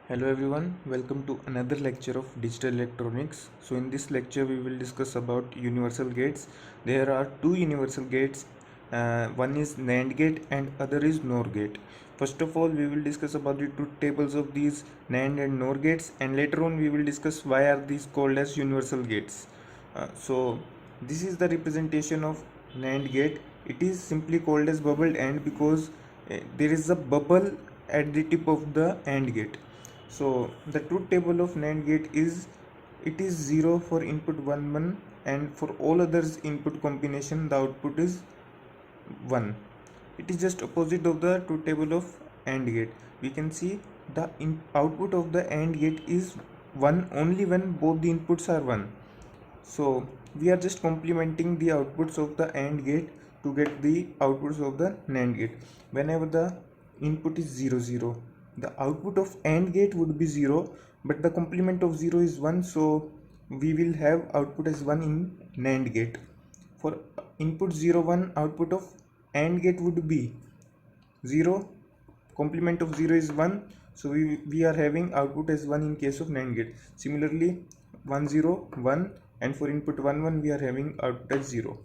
Hello everyone, welcome to another lecture of digital electronics. So in this lecture we will discuss about universal gates. There are two universal gates. One is NAND gate and other is NOR gate. First of all we will discuss about the truth tables of these NAND and NOR gates, and later on we will discuss why are these called as universal gates. So this is the representation of NAND gate. It is simply called as bubbled AND because there is a bubble at the tip of the AND gate. So the truth table of NAND gate is it is 0 for input 1 1, and for all others input combination the output is 1. It is just opposite of the truth table of AND gate. We can see the output of the AND gate is 1 only when both the inputs are 1. So we are just complementing the outputs of the AND gate to get the outputs of the NAND gate. Whenever the input is 0 0, the output of AND gate would be 0, but the complement of 0 is 1, so we will have output as 1 in NAND gate. For input 0 1, output of AND gate would be 0, complement of 0 is 1, so we are having output as 1 in case of NAND gate. Similarly 1 0 1, and for input 1 1 we are having output as 0.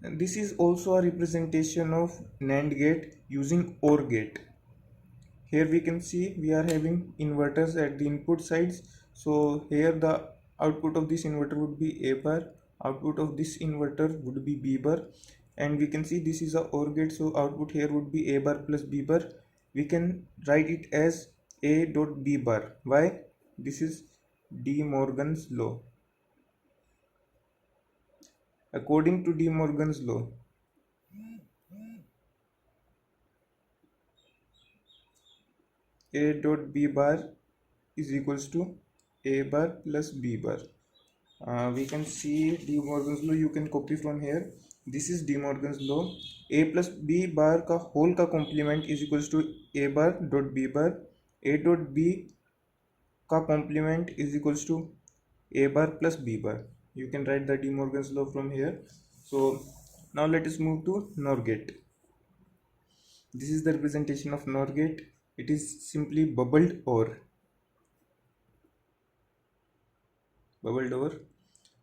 And this is also a representation of NAND gate using OR gate. Here we can see we are having inverters at the input sides, so here the output of this inverter would be A bar, output of this inverter would be B bar, and we can see this is a OR gate, so output here would be A bar plus B bar. We can write it as A dot B bar. Why? This is De Morgan's law. According to De Morgan's law, A dot B bar is equals to A bar plus B bar. We can see De Morgan's law, you can copy from here. This is De Morgan's law. A plus B bar का whole का complement is equals to A bar dot B bar. A dot B का complement is equals to A bar plus B bar. You can write the De Morgan's law from here. So now let us move to NOR gate. This is the representation of NOR gate. It is simply bubbled OR.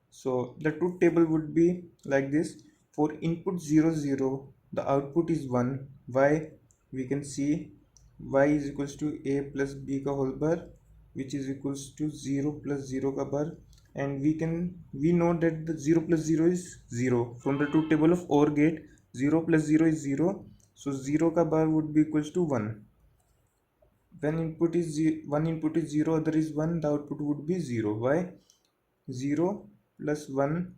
So the truth table would be like this. For input 0 0, the output is 1. Y, we can see y is equals to A plus B ka whole bar, which is equals to 0 plus 0 ka bar, and we know that the 0 plus 0 is 0. From the truth table of OR gate, 0 plus 0 is 0, so 0 ka bar would be equals to 1. When one input is 0, other is 1, the output would be 0. Why? 0 plus 1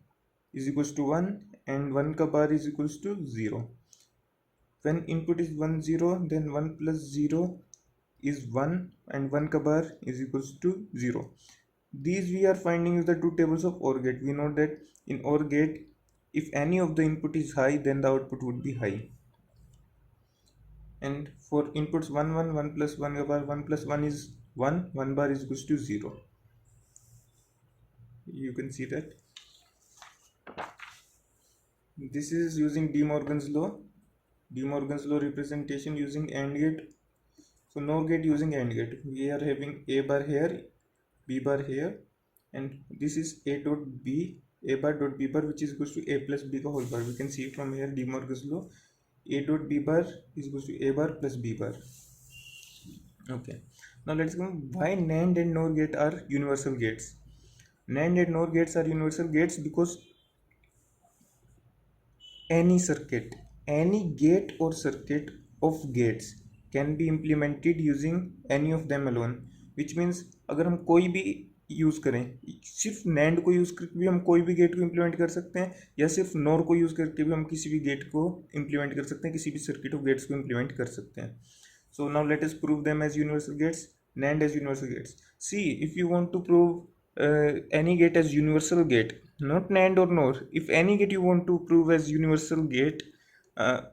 is equals to 1, and 1 ka bar is equals to 0. When input is 1 0, then 1 plus 0 is 1, and 1 ka bar is equals to 0. These we are finding is the two tables of OR gate. We know that in OR gate, if any of the input is high, then the output would be high. And for inputs 1 1, 1 plus 1 ka bar, 1 plus 1 is 1, 1 bar is equals to 0. You can see that. This is using De Morgan's law. De Morgan's law representation using AND gate. So NOR gate using AND gate. We are having A bar here, B bar here, and this is A dot B, A bar dot B bar, which is equals to A plus B ka whole bar. We can see from here De Morgan's law. A dot B bar is equals to A bar plus B bar. Okay. Now let's go. Why NAND and NOR gate are universal gates? NAND and NOR gates are universal gates because any circuit, any gate or circuit of gates can be implemented using any of them alone, which means अगर हम कोई भी use करें, सिर्फ NAND को use करके भी हम कोई भी गेट को इम्प्लीमेंट कर सकते हैं, या सिर्फ NOR को यूज़ करके भी हम किसी भी गेट को इम्प्लीमेंट कर सकते हैं, किसी भी सर्किट ऑफ गेट्स को इम्प्लीमेंट कर सकते हैं. So now let us prove them as universal gates. NAND as universal gates. See, if you want to prove any gate as universal gate, not NAND or NOR, if any gate you want to prove as universal gate,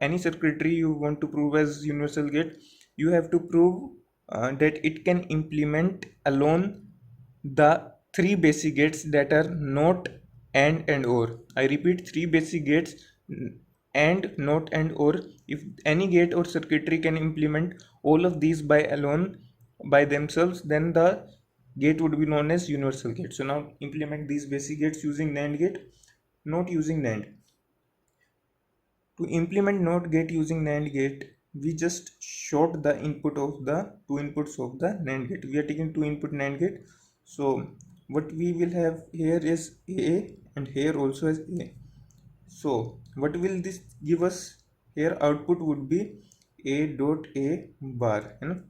any circuitry you want to prove as universal gate, you have to prove that it can implement alone the three basic gates that are not and or. I repeat, three basic gates, and not and or. If any gate or circuitry can implement all of these by themselves, then the gate would be known as universal gate. So now implement these basic gates using NAND gate, not using NAND. To implement NOT gate using NAND gate, we just short the input of the two inputs of the NAND gate. We are taking two input NAND gate. So what we will have here is A and here also is A. So what will this give us? Here output would be A dot A bar. You know?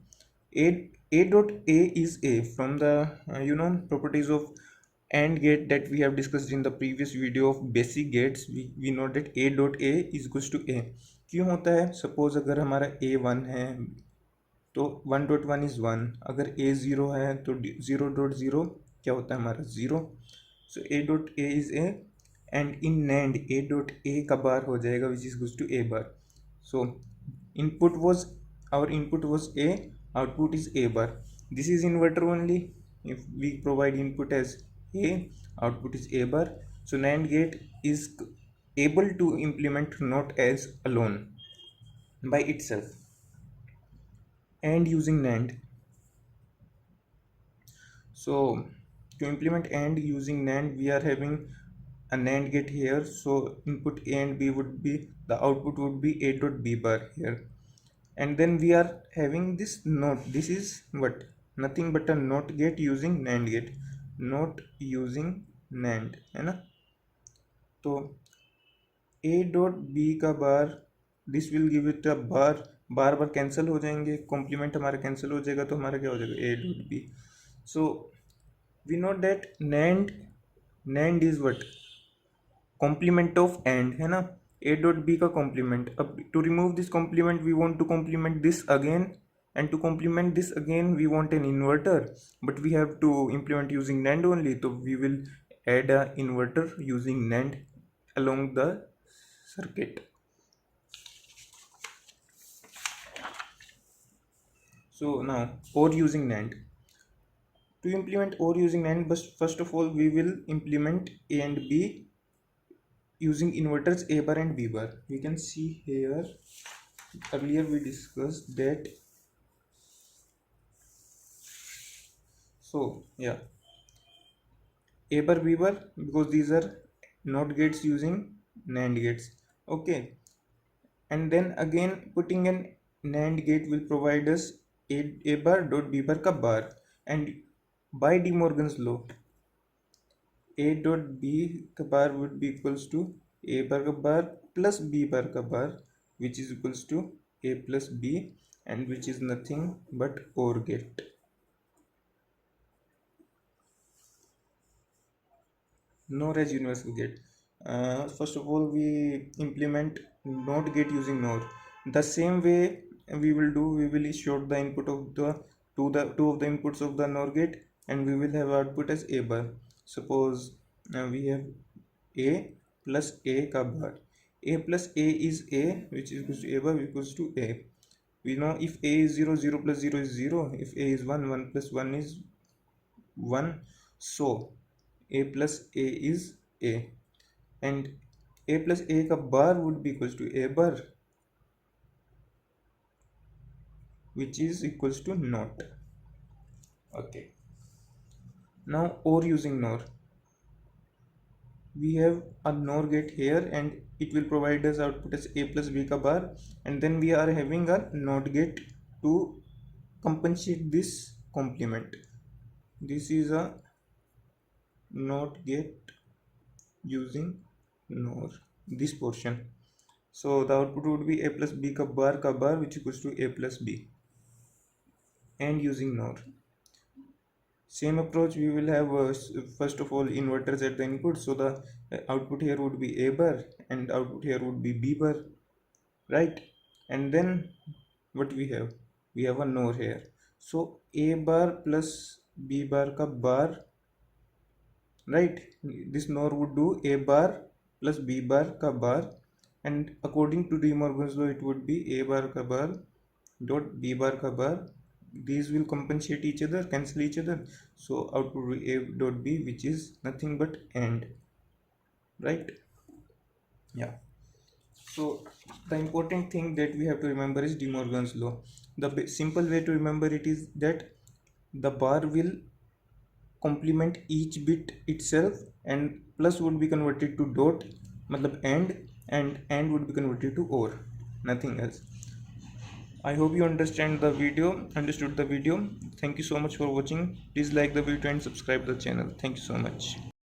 A dot A is A from the properties of AND gate that we have discussed in the previous video of basic gates. We know that A dot A is equals to A. क्यों होता है? Suppose अगर हमारा A 1 है तो 1.1 is 1, अगर A 0 है तो 0.0 क्या होता है हमारा 0. सो A dot A is A and in NAND A dot A का बार हो जाएगा which is equals to A bar. So our input was A, output is A bar. This is inverter only. If we provide input as A, output is A bar. So NAND gate is able to implement NOT as alone by itself. And using NAND. So to implement AND using NAND, we are having a NAND gate here. So input A and B would be, the output would be A dot B bar here. And then we are having this NOT. This is what? Nothing but a NOT gate using NAND gate. NOT using NAND है ना. तो A dot B का बार, this will give it a bar. Bar bar cancel हो जाएंगे, complement हमारा cancel हो जाएगा, तो हमारा क्या हो जाएगा A dot B. So we know that NAND is what? Complement of AND है ना. A dot B का complement. अब to remove this complement we want to complement this again, and to complement this again we want an inverter, but we have to implement using NAND only. So we will add a inverter using NAND along the circuit. So now OR using NAND. To implement OR using NAND, but first of all we will implement A and B using inverters A bar and B bar. We can see here, earlier we discussed that. So yeah, A bar B bar, because these are NOT gates using NAND gates. Okay, and then again putting an NAND gate will provide us A bar dot B bar ka bar, and by De Morgan's law A dot B ka bar would be equals to A bar ka bar plus B bar ka bar, which is equals to A plus B, and which is nothing but OR gate. NOR as universal gate. First of all we implement NOT gate using NOR. The same way we will short the input of the two of the inputs of the NOR gate, and we will have output as A bar. Suppose we have A plus A ka bar. A plus A is A, which is equals to A bar equals to A. We know if A is 0, 0 plus 0 is 0. If A is 1, 1 plus 1 is 1. So A plus A is A, and A plus A ka bar would be equals to A bar, which is equals to NOT. Okay, now OR using NOR. We have a NOR gate here, and it will provide us output as A plus B ka bar, and then we are having a NOT gate to compensate this complement. This is a NOT gate using NOR, this portion. So the output would be A plus B ka bar which equals to A plus B, and using NOR. Same approach we will have first of all inverters at the input, so the output here would be A bar and output here would be B bar, right? And then what we have a NOR here, so A bar plus B bar ka bar, right? This NOR would do A bar plus B bar ka bar, and according to De Morgan's law it would be A bar ka bar dot B bar ka bar. These will compensate each other, cancel each other, so output will be A dot B, which is nothing but AND, right? Yeah. So the important thing that we have to remember is De Morgan's law. The simple way to remember it is that the bar will complement each bit itself, and plus would be converted to dot matlab and would be converted to or, nothing else. I hope you understood the video. Thank you so much for watching. Please like the video and subscribe the channel. Thank you so much.